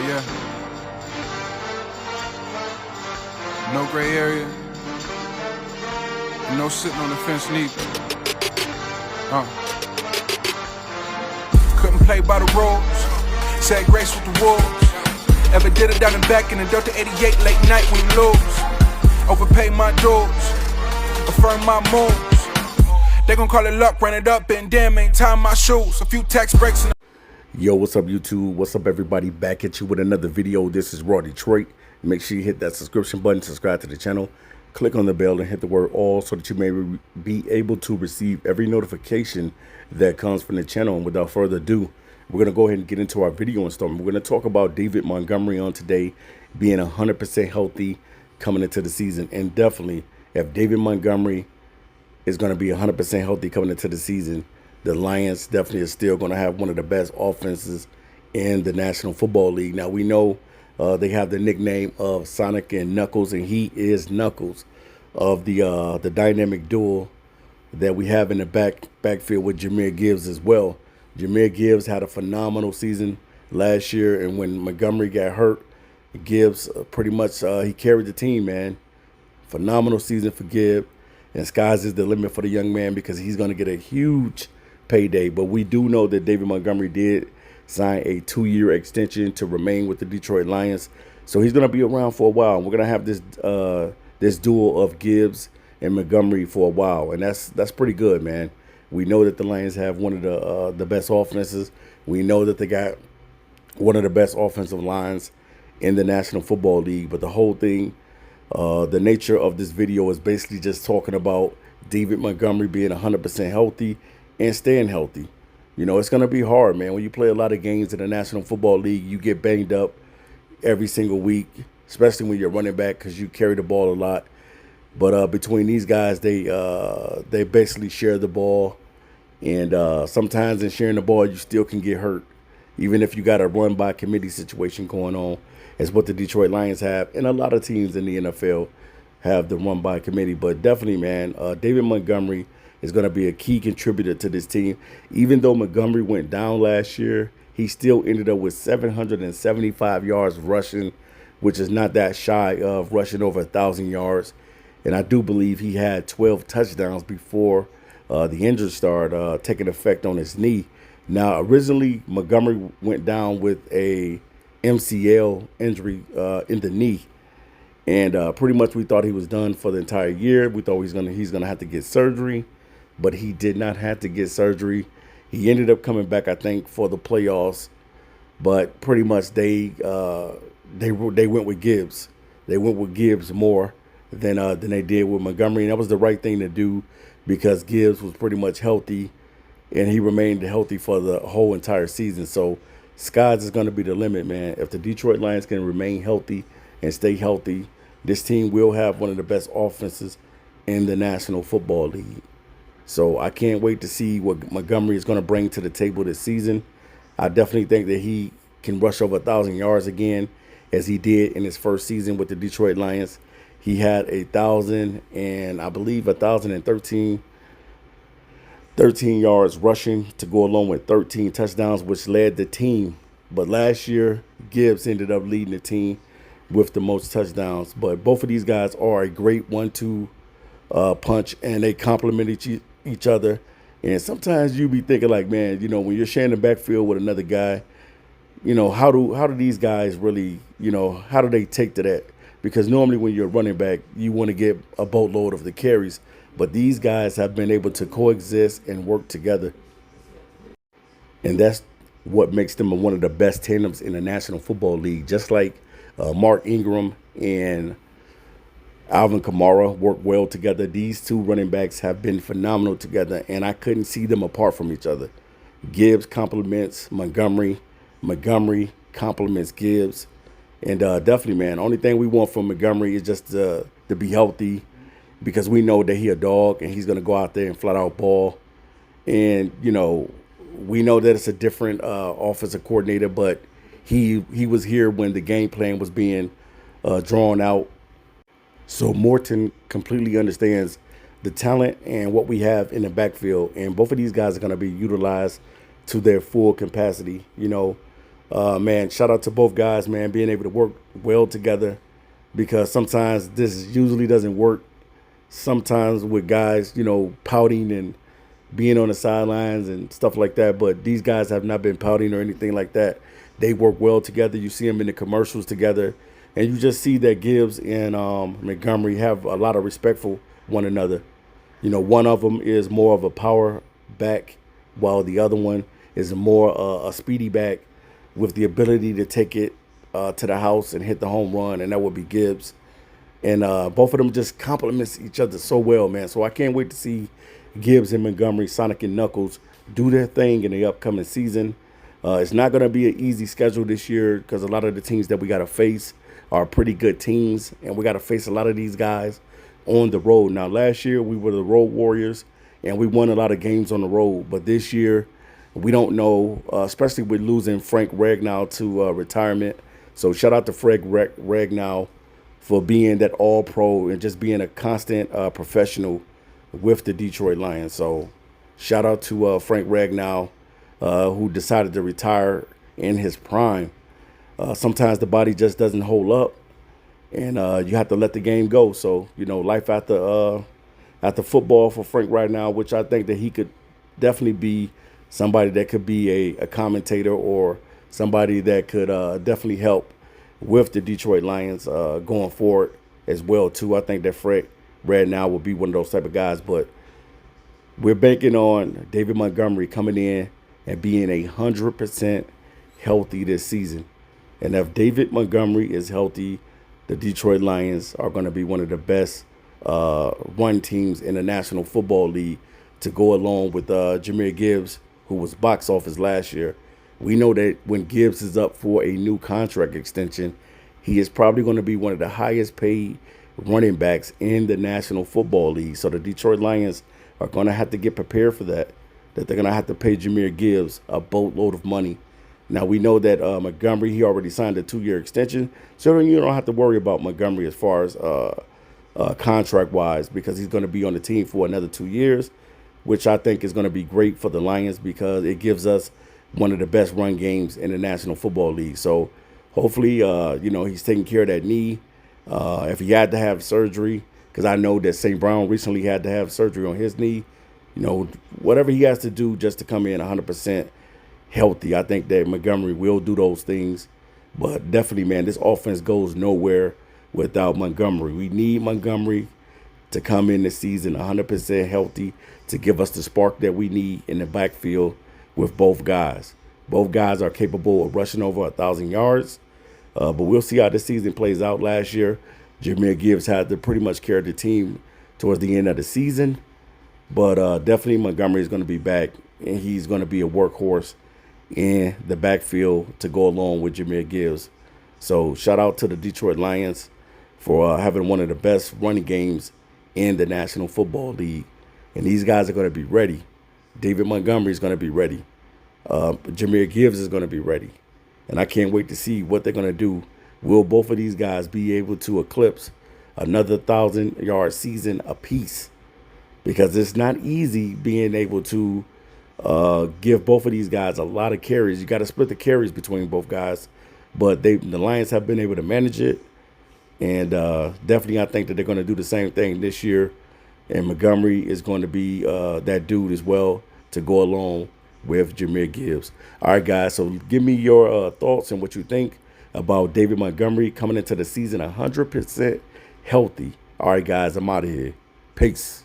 Yeah. No gray area. And no sitting on the fence neither. Couldn't play by the rules. Said grace with the wolves. Ever did it down and back in the Delta 88 late night when you lose. Overpay my dues. Affirm my moves. They gon' call it luck, run it up, and damn, ain't tying my shoes. A few tax breaks. Yo, what's up, YouTube? What's up, everybody? Back at you with another video. This is Raw Detroit. Make sure you hit that subscription button, subscribe to the channel, click on the bell, and hit the word all so that you may be able to receive every notification that comes from the channel. And without further ado, we're going to go ahead and get into our video installment. We're going to talk about David Montgomery on today being 100% healthy coming into the season. And definitely, if David Montgomery is going to be 100% healthy coming into the season, the Lions definitely are still going to have one of the best offenses in the National Football League. Now, we know they have the nickname of Sonic and Knuckles, and he is Knuckles of the dynamic duo that we have in the backfield with Jahmyr Gibbs as well. Jahmyr Gibbs had a phenomenal season last year, and when Montgomery got hurt, Gibbs pretty much he carried the team, man. Phenomenal season for Gibbs. And sky's is the limit for the young man because he's going to get a huge payday. But we do know that David Montgomery did sign a 2-year extension to remain with the Detroit Lions. So he's going to be around for a while. We're going to have this duo of Gibbs and Montgomery for a while. And that's pretty good, man. We know that the Lions have one of the best offenses. We know that they got one of the best offensive lines in the National Football League. But the whole thing, the nature of this video is basically just talking about David Montgomery being 100% healthy and staying healthy. You know, it's going to be hard, man. When you play a lot of games in the National Football League, you get banged up every single week, especially when you're running back because you carry the ball a lot. But between these guys, they basically share the ball. And sometimes in sharing the ball, you still can get hurt, even if you got a run-by-committee situation going on. Is what the Detroit Lions have, and a lot of teams in the NFL have the run by committee. But definitely, man, David Montgomery is going to be a key contributor to this team. Even though Montgomery went down last year, he still ended up with 775 yards rushing, which is not that shy of rushing over 1,000 yards. And I do believe he had 12 touchdowns before the injury started taking effect on his knee. Now, originally, Montgomery went down with a MCL injury in the knee, and pretty much we thought he was done for the entire year. We thought he's gonna have to get surgery, but he did not have to get surgery. He ended up coming back, I think, for the playoffs, but pretty much they went with Gibbs. They went with Gibbs more than they did with Montgomery, and that was the right thing to do because Gibbs was pretty much healthy, and he remained healthy for the whole entire season. So skies is going to be the limit, man. If the Detroit Lions can remain healthy and stay healthy, this team will have one of the best offenses in the National Football League. So I can't wait to see what Montgomery is going to bring to the table this season. I definitely think that he can rush over 1,000 yards again, as he did in his first season with the Detroit Lions. He had 1,000 and I believe 1,013 yards rushing to go along with 13 touchdowns, which led the team. But last year, Gibbs ended up leading the team with the most touchdowns. But both of these guys are a great 1-2 punch, and they complement each other. And sometimes you be thinking like, man, you know, when you're sharing the backfield with another guy, you know, how do these guys really, you know, how do they take to that? Because normally when you're running back, you want to get a boatload of the carries. But these guys have been able to coexist and work together. And that's what makes them one of the best tandems in the National Football League. Just like Mark Ingram and Alvin Kamara work well together. These two running backs have been phenomenal together, and I couldn't see them apart from each other. Gibbs complements Montgomery. Montgomery complements Gibbs. And definitely, man, only thing we want from Montgomery is just to be healthy, because we know that he a dog and he's going to go out there and flat out ball. And, you know, we know that it's a different offensive coordinator, but he was here when the game plan was being drawn out. So Morton completely understands the talent and what we have in the backfield. And both of these guys are going to be utilized to their full capacity. You know, Man, shout out to both guys, man, being able to work well together, because sometimes this usually doesn't work. Sometimes with guys, pouting and being on the sidelines and stuff like that. But these guys have not been pouting or anything like that. They work well together. You see them in the commercials together, and you just see that Gibbs and Montgomery have a lot of respect for one another. One of them is more of a power back, while the other one is more a speedy back with the ability to take it to the house and hit the home run, and that would be Gibbs. And both of them just complements each other so well, man. So I can't wait to see Gibbs and Montgomery, Sonic and Knuckles, do their thing in the upcoming season. It's not going to be an easy schedule this year, because a lot of the teams that we got to face are pretty good teams, and we got to face a lot of these guys on the road. Now, last year we were the road warriors, and we won a lot of games on the road. But this year, we don't know, especially with losing Frank Ragnow to retirement. So shout out to Frank Ragnow for being that all-pro and just being a constant professional with the Detroit Lions. So shout out to Frank Ragnow, who decided to retire in his prime. Sometimes the body just doesn't hold up, and you have to let the game go. So, life after football for Frank right now, which I think that he could definitely be somebody that could be a commentator, or somebody that could definitely help with the Detroit Lions going forward as well, too. I think that Frank right now will be one of those type of guys. But we're banking on David Montgomery coming in and being 100% healthy this season. And if David Montgomery is healthy, the Detroit Lions are going to be one of the best run teams in the National Football League, to go along with Jahmyr Gibbs, who was box office last year. We know that when Gibbs is up for a new contract extension, he is probably going to be one of the highest paid running backs in the National Football League. So the Detroit Lions are going to have to get prepared for that they're going to have to pay Jahmyr Gibbs a boatload of money. Now, we know that Montgomery, he already signed a 2-year extension, so you don't have to worry about Montgomery as far as contract-wise, because he's going to be on the team for another 2 years, which I think is going to be great for the Lions, because it gives us one of the best run games in the National Football League. So hopefully, he's taking care of that knee. If he had to have surgery, because I know that St. Brown recently had to have surgery on his knee, whatever he has to do just to come in 100% healthy, I think that Montgomery will do those things. But definitely, man, this offense goes nowhere without Montgomery. We need Montgomery to come in this season 100% healthy, to give us the spark that we need in the backfield with both guys. Both guys are capable of rushing over 1,000 yards. But we'll see how this season plays out. Last year, Jahmyr Gibbs had to pretty much carry the team towards the end of the season. But definitely Montgomery is going to be back, and he's going to be a workhorse in the backfield to go along with Jahmyr Gibbs. So shout out to the Detroit Lions for having one of the best running games in the National Football League. And these guys are going to be ready. David Montgomery is going to be ready. Jahmyr Gibbs is going to be ready. And I can't wait to see what they're going to do. Will both of these guys be able to eclipse another 1,000-yard season apiece? Because it's not easy being able to give both of these guys a lot of carries. You got to split the carries between both guys. But the Lions have been able to manage it. And definitely I think that they're going to do the same thing this year. And Montgomery is going to be that dude as well to go along with Jahmyr Gibbs. All right, guys, so give me your thoughts and what you think about David Montgomery coming into the season 100% healthy. All right, guys, I'm out of here. Peace.